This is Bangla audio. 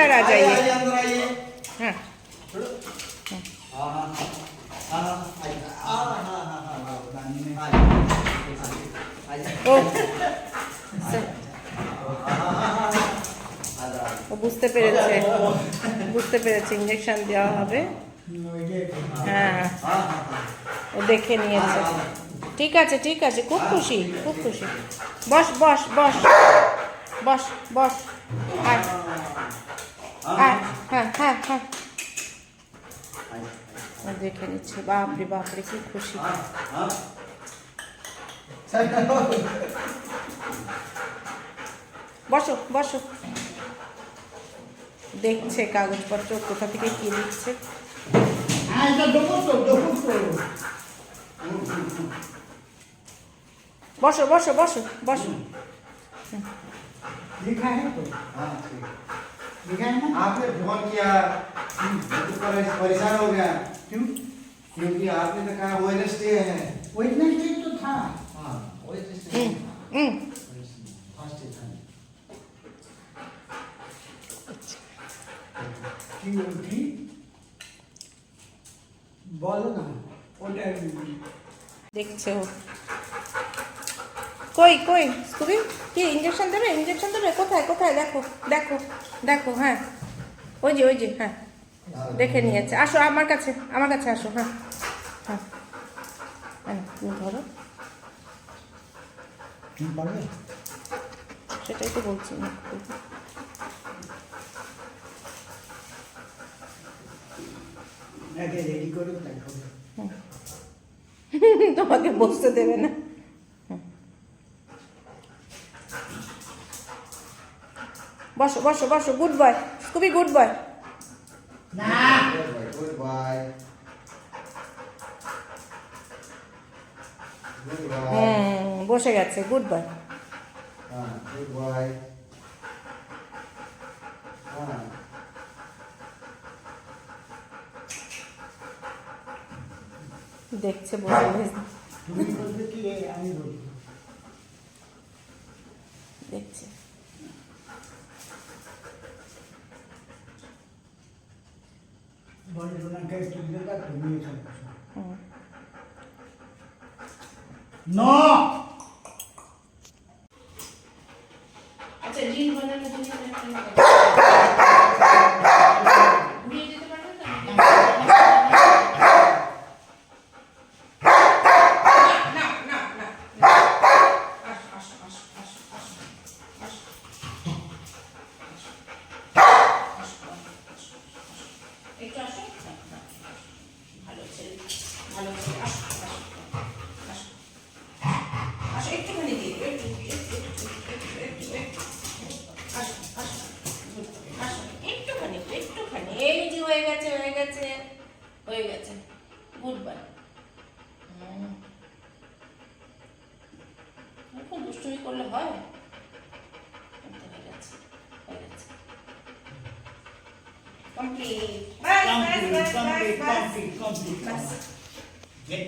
अंदर आ जाइए। हाँ ও বুঝতে পেরেছে ইঞ্জেকশন দেওয়া হবে। হ্যাঁ ও দেখে নিয়েছে। ঠিক আছে খুব খুশি বস বস বস বস বস আয় আয় হ্যাঁ হ্যাঁ হ্যাঁ দেখে নিচ্ছে। বাপরে বাপরে খুব খুশি। বসো বসো। দেখছে কাগজপত্র কোথা থেকে কি লিখছে। বসো বসো বসো বসো। लिखा है तो हाँ ठीक लिखा है ना। आपने फोन किया तो परेशान हो गया क्यों? क्योंकि आपने तो कहा वेडनेसडे है। वेडनेसडे तो था। हाँ वेडनेसडे फर्स्ट डे था। की बोलो ना ওটা দেখছে ও। কই কই স্কুবি কি ইঞ্জেকশন দেবে কোথায় কোথায় দেখো দেখো দেখো। হ্যাঁ ওই যে হ্যাঁ দেখে নিয়েছে। আসো আমার কাছে আসো। হ্যাঁ হ্যাঁ হ্যাঁ তুমি ধরো। সেটাই তো বলছি না। তোমাকে বসতে দেবে না। বসো বসো বসো। Good boy Scooby good boy. না গুড বয় বসে গেছে। Good boy. হ্যাঁ গুড বয়। হ্যাঁ দেখছে বসে তুমি বলবে কি আমি বলবো দেখছে। বলে না কে তুমি দেবা তুমি নো আচ্ছা জিন বানানো জিনিস হয়ে গেছে। Good bye. এখন দুষ্টুমি করলে হয়। হয়ে গেছে কমপ্লিট। বাস